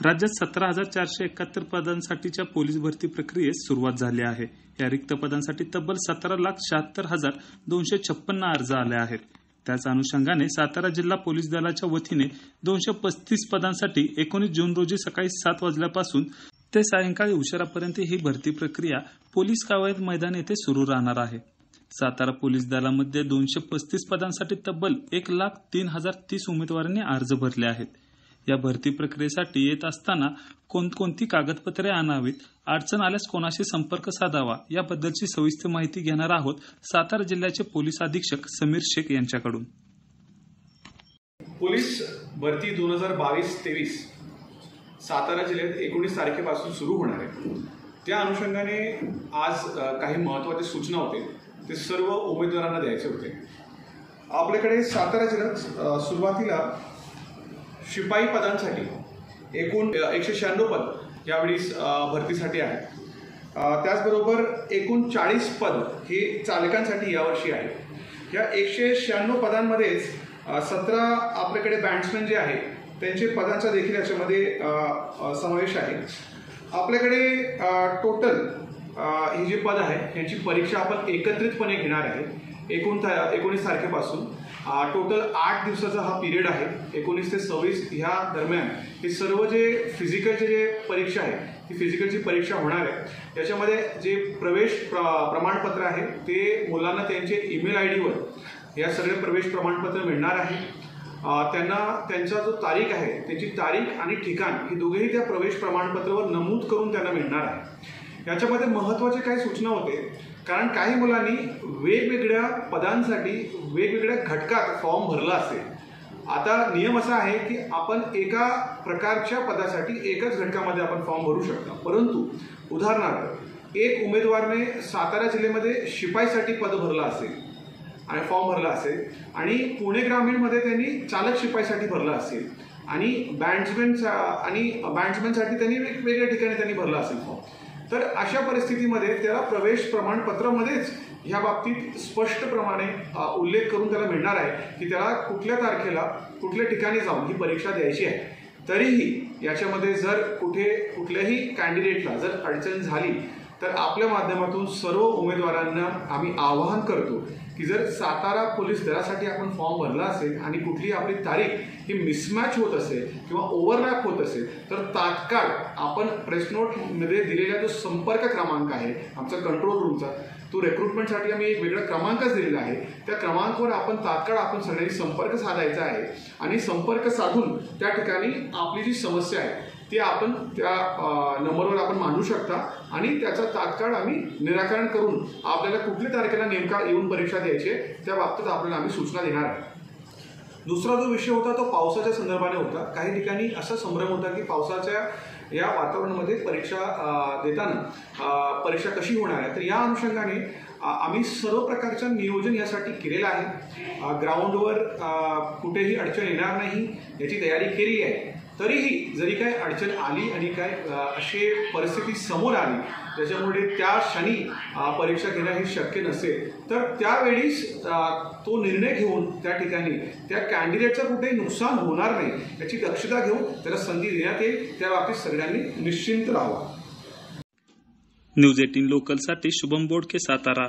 राज्यात 17,471 पदांसाठीच्या पोलीस भरती प्रक्रियेस सुरुवात झाली आहे। या रिक्त पदांसाठी तब्बल 17,76,256 अर्ज आले आहेत। त्याच अनुषंगाने सातारा जिल्हा पोलीस दलाच्या वतीने 235 पदांसाठी 19 जून रोजी सकाळी 7 वाजल्यापासून ते सायंकाळी उशिरापर्यंत ही भरती प्रक्रिया पोलीस कवायत मैदान येथे सुरू राहणार आहे। सातारा पोलीस दलामध्ये 235 पदांसाठी तब्बल 1,03,030 उमेदवारांनी अर्ज भरले आहेत। या भरती प्रक्रियेसाठी येत असताना कोणकोणती कागदपत्रे आणावीत, अडचण आल्यास कोणाशी संपर्क साधावा याबद्दलची सविस्तर माहिती घेणार आहोत सातारा जिल्ह्याचे पोलीस अधीक्षक समीर शेख यांच्याकडून। पोलीस भरती 2022-23 सातारा जिल्ह्यात 19 तारखेपासून सुरू होणार आहे। त्या अनुषंगाने आज काही महत्त्वाच्या सूचना होते, ते सर्व उमेदवारांना द्यायचे होते। आपल्याकडे सातारा जिल्ह्यात सुरुवातीला शिपाई पदांसाठी एकूण 196 पद यावेळी भरतीसाठी आहे। त्याचबरोबर एकूण 40 पद हे चालकांसाठी यावर्षी आहे। या 196 पदांमध्येच 17 आपल्याकडे बँड्समॅन जे आहे त्यांचे पदांचा देखील याच्यामध्ये समावेश आहे। आपल्याकडे टोटल ही जी पद आहे यांची परीक्षा आपण एकत्रितपणे घेणार आहे। 19 तारखेपासून टोटल 8 दिवसाचा हा पिरियड आहे। 19 ते 26 ह्या दरम्यान हे सर्व जे फिजिकलचे जे परीक्षा आहे ही फिजिकलची परीक्षा होणार आहे। याच्यामध्ये जे प्रवेश प्रमाणपत्र आहे ते मुलांना त्यांचे ईमेल आयडीवर या सगळे प्रवेश प्रमाणपत्र मिळणार आहे। त्यांना त्यांचा जो तारीख आहे त्याची तारीख आणि ठिकाण हे दोघेही त्या प्रवेश प्रमाणपत्रावर नमूद करून त्यांना मिळणार आहे। याच्यामध्ये महत्त्वाचे काही सूचना होते, कारण काही मुलांनी वेगवेगळ्या पदांसाठी वेगवेगळ्या घटकात फॉर्म भरला असेल। आता नियम असा आहे की आपण एका प्रकारच्या पदासाठी एकाच घटकामध्ये आपण फॉर्म भरू शकतो, परंतु उदाहरणार्थ एक उमेदवाराने सातारा जिल्ह्यामध्ये शिपाईसाठी पद भरला असेल आणि फॉर्म भरला असेल आणि पुणे ग्रामीणमध्ये त्यांनी चालक शिपाईसाठी भरला असेल आणि बँड्समॅनसाठी त्यांनी वेगवेगळ्या ठिकाणी त्यांनी भरला असेल फॉर्म, तर अशा परिस्थितीमध्ये त्याला प्रवेश प्रमाणपत्रामध्येच ह्या बाबतीत स्पष्टप्रमाणे उल्लेख करून त्याला मिळणार आहे की त्याला कुठल्या तारखेला कुठल्या ठिकाणी जाऊन ही परीक्षा द्यायची आहे। तरीही याच्यामध्ये जर कुठल्याही कॅन्डिडेटला जर अडचण झाली तर आपल्या माध्यमातून सर्व उमेदवारांना आम्ही आवाहन करतो की जर सातारा पोलीस दलासाठी आपण फॉर्म भरला असेल आणि कुठली आपली तारीख ही मिसमॅच होत असेल किंवा ओव्हरलॅप होत असेल तर तात्काळ आपण प्रेस नोटमध्ये दिलेला जो संपर्क क्रमांक आहे आमचा कंट्रोल रूमचा, तो रिक्रुटमेंटसाठी आम्ही एक वेगळा क्रमांकच दिलेला आहे। त्या क्रमांकावर आपण तात्काळ आपण सगळ्यांनी संपर्क साधायचा आहे आणि संपर्क साधून त्या ठिकाणी आपली जी समस्या आहे ती आपण त्या नंबरवर आपण मांडू शकता आणि त्याचा तात्काळ आम्ही निराकरण करून आपल्याला कुठल्या तारखेला नेमका येऊन परीक्षा द्यायची आहे त्या बाबतीत आपल्याला आम्ही सूचना देणार आहे। दुसरा जो विषय होता तो पावसाच्या संदर्भाने होता। काही ठिकाणी असा संभ्रम होता की पावसाच्या या वातावरणामध्ये परीक्षा देताना परीक्षा कशी होणार आहे, तर या अनुषंगाने आम्ही सर्व प्रकारचं नियोजन यासाठी केलेलं आहे। ग्राउंडवर कुठेही अडचण येणार नाही याची तयारी केली आहे। तरीही जरी काही अडचण आली आणि काय अशी परिस्थिती समोर आली ज्याच्यामुळे त्या क्षणी परीक्षा घेणं हे शक्य नसेल तर त्यावेळीच तो निर्णय घेऊन त्या ठिकाणी त्या कॅन्डिडेटचं कुठेही नुकसान होणार नाही याची दक्षता घेऊन त्याला संधी देण्यात येईल। त्या बाबतीत सगळ्यांनी निश्चिंत राहावं। न्यूज 18 लोकलसाठी शुभम बोडके, सातारा।